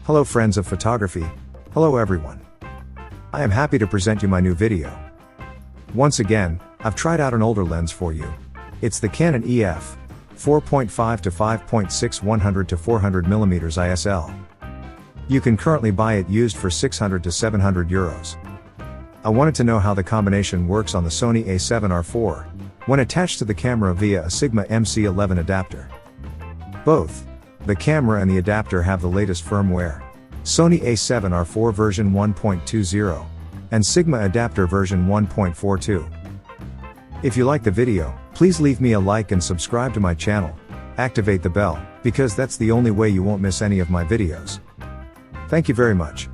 Hello friends of photography. Hello everyone. I am happy to present you my new video. Once again, I've tried out an older lens for you. It's the Canon EF 4.5 to 5.6 100 to 400 mm ISL. You can currently buy it used for 600 to 700 euros. I wanted to know how the combination works on the Sony A7rIV when attached to the camera via a Sigma MC11 adapter. Both the camera and the adapter have the latest firmware, Sony A7rIV version 1.20 and Sigma adapter version 1.42. If you like the video, please leave me a like and subscribe to my channel. Activate the bell, because that's the only way you won't miss any of my videos. Thank you very much.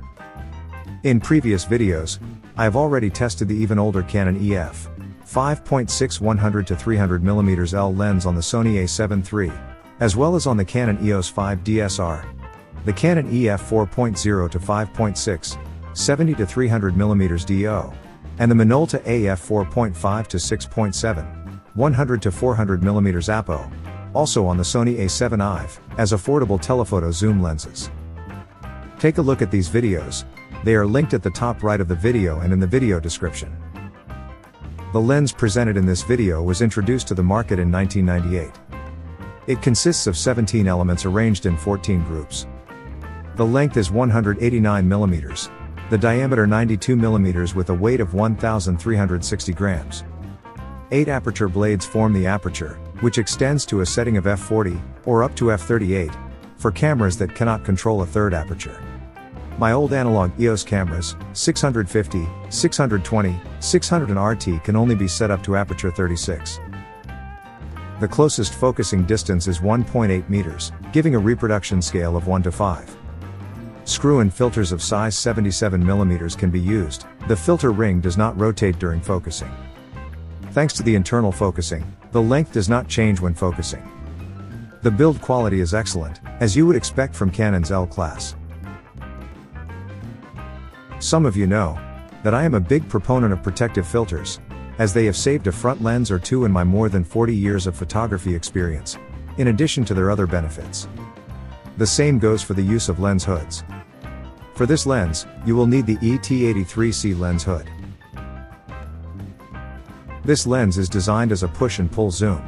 In previous videos, I have already tested the even older Canon EF 5.6 100 to 300 mm L lens on the Sony A7 III, as well as on the Canon EOS 5 DSR, the Canon EF 4.0 to 5.6 70 to 300 mm DO, and the Minolta AF 4.5 to 6.7 100 to 400 mm APO, also on the Sony A7rIV, as affordable telephoto zoom lenses. Take a look at these videos. They are linked at the top right of the video and in the video description. The lens presented in this video was introduced to the market in 1998. It consists of 17 elements arranged in 14 groups. The length is 189 mm, the diameter 92 mm with a weight of 1,360 grams. 8 aperture blades form the aperture, which extends to a setting of f40, or up to f38, for cameras that cannot control a third aperture. My old analog EOS cameras, 650, 620, 600 and RT can only be set up to aperture 36. The closest focusing distance is 1.8 meters, giving a reproduction scale of 1 to 5. Screw-in filters of size 77 mm can be used. The filter ring does not rotate during focusing. Thanks to the internal focusing, the length does not change when focusing. The build quality is excellent, as you would expect from Canon's L class. Some of you know that I am a big proponent of protective filters, as they have saved a front lens or two in my more than 40 years of photography experience, in addition to their other benefits. The same goes for the use of lens hoods. For this lens, you will need the ET83C lens hood. This lens is designed as a push and pull zoom.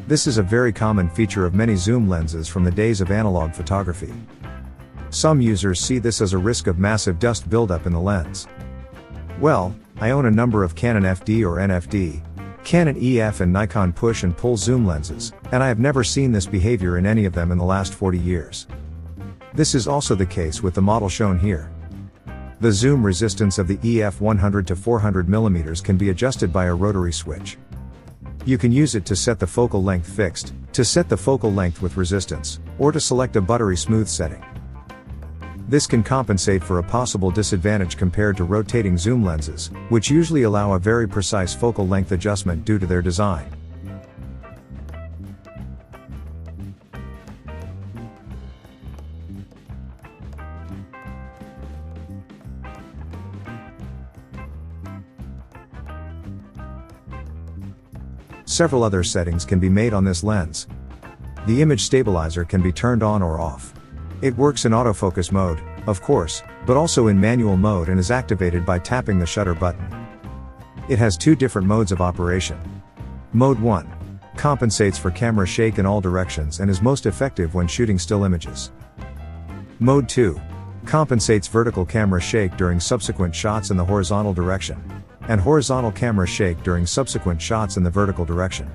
This is a very common feature of many zoom lenses from the days of analog photography. Some users see this as a risk of massive dust buildup in the lens. Well, I own a number of Canon FD or NFD, Canon EF and Nikon push and pull zoom lenses, and I have never seen this behavior in any of them in the last 40 years. This is also the case with the model shown here. The zoom resistance of the EF 100 to 400 mm can be adjusted by a rotary switch. You can use it to set the focal length fixed, to set the focal length with resistance, or to select a buttery smooth setting. This can compensate for a possible disadvantage compared to rotating zoom lenses, which usually allow a very precise focal length adjustment due to their design. Several other settings can be made on this lens. The image stabilizer can be turned on or off. It works in autofocus mode, of course, but also in manual mode and is activated by tapping the shutter button. It has two different modes of operation. Mode 1 compensates for camera shake in all directions and is most effective when shooting still images. Mode 2 compensates vertical camera shake during subsequent shots in the horizontal direction, and horizontal camera shake during subsequent shots in the vertical direction.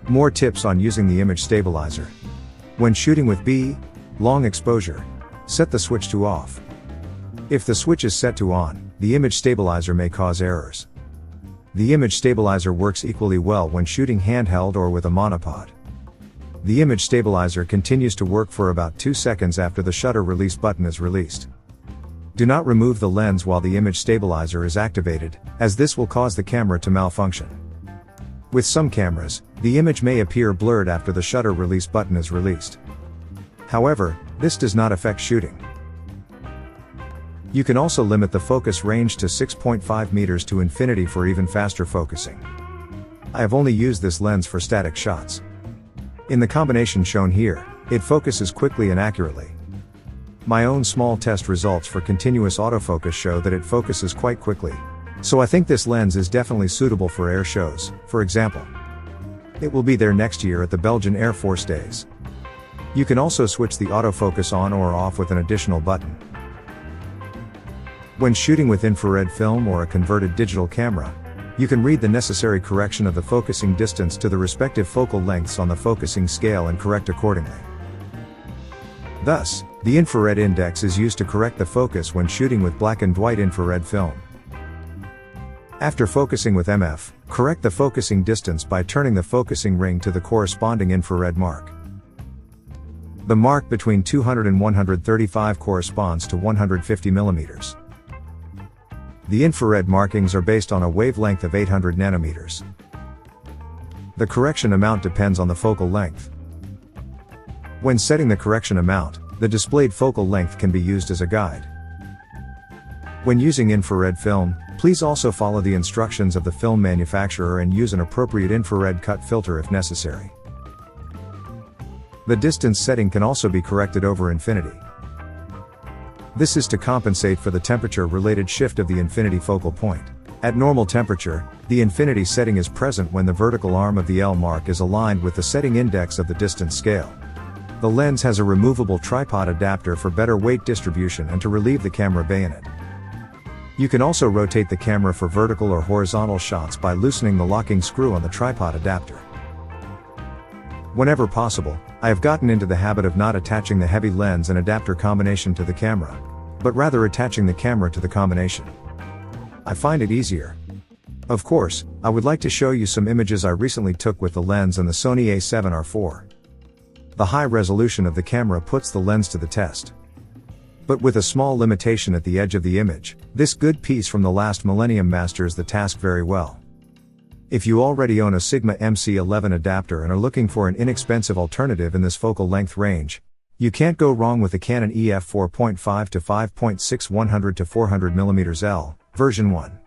More tips on using the image stabilizer. When shooting with long exposure, set the switch to off. If the switch is set to on, the image stabilizer may cause errors. The image stabilizer works equally well when shooting handheld or with a monopod. The image stabilizer continues to work for about 2 seconds after the shutter release button is released. Do not remove the lens while the image stabilizer is activated, as this will cause the camera to malfunction. With some cameras, the image may appear blurred after the shutter release button is released. However, this does not affect shooting. You can also limit the focus range to 6.5 meters to infinity for even faster focusing. I have only used this lens for static shots. In the combination shown here, it focuses quickly and accurately. My own small test results for continuous autofocus show that it focuses quite quickly. So I think this lens is definitely suitable for air shows, for example. It will be there next year at the Belgian Air Force Days. You can also switch the autofocus on or off with an additional button. When shooting with infrared film or a converted digital camera, you can read the necessary correction of the focusing distance to the respective focal lengths on the focusing scale and correct accordingly. Thus, the infrared index is used to correct the focus when shooting with black and white infrared film. After focusing with MF, correct the focusing distance by turning the focusing ring to the corresponding infrared mark. The mark between 200 and 135 corresponds to 150 mm. The infrared markings are based on a wavelength of 800 nanometers. The correction amount depends on the focal length. When setting the correction amount, the displayed focal length can be used as a guide. When using infrared film, please also follow the instructions of the film manufacturer and use an appropriate infrared cut filter if necessary. The distance setting can also be corrected over infinity. This is to compensate for the temperature-related shift of the infinity focal point. At normal temperature, the infinity setting is present when the vertical arm of the L mark is aligned with the setting index of the distance scale. The lens has a removable tripod adapter for better weight distribution and to relieve the camera bayonet. You can also rotate the camera for vertical or horizontal shots by loosening the locking screw on the tripod adapter. Whenever possible, I have gotten into the habit of not attaching the heavy lens and adapter combination to the camera, but rather attaching the camera to the combination. I find it easier. Of course, I would like to show you some images I recently took with the lens and the Sony A7rIV. The high resolution of the camera puts the lens to the test. But with a small limitation at the edge of the image, this good piece from the last millennium masters the task very well. If you already own a Sigma MC11 adapter and are looking for an inexpensive alternative in this focal length range, you can't go wrong with the Canon EF 4.5 to 5.6 100 to 400 mm L, version 1.